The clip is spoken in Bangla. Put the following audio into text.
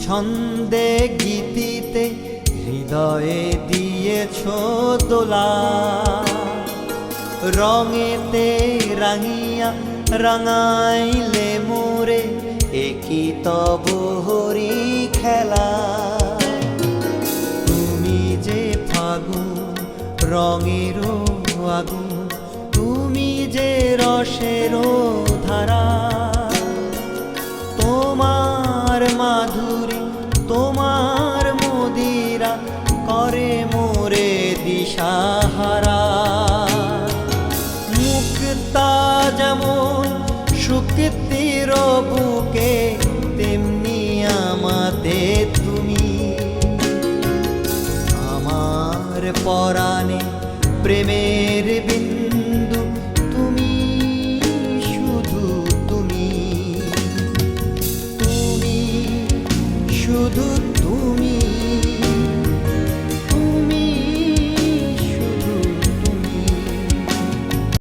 ছন্দে গীতিতে হৃদয়ে দিয়েছ দোলা, রঙেতে রাঙিয়া রাঙাইলে মোরে একই তব হরি খেলা। তুমি যে ফাগুন রঙেরও আগুন, তুমি যে রসেরও ধারা, তোমার মাধুরী তোমার মদিরা করে মোরে দিশাহারা। মুক্তা যেমন শুক্তির বুকে, তেমনি আমাদের তুমি। আমার পরাণে প্রেমের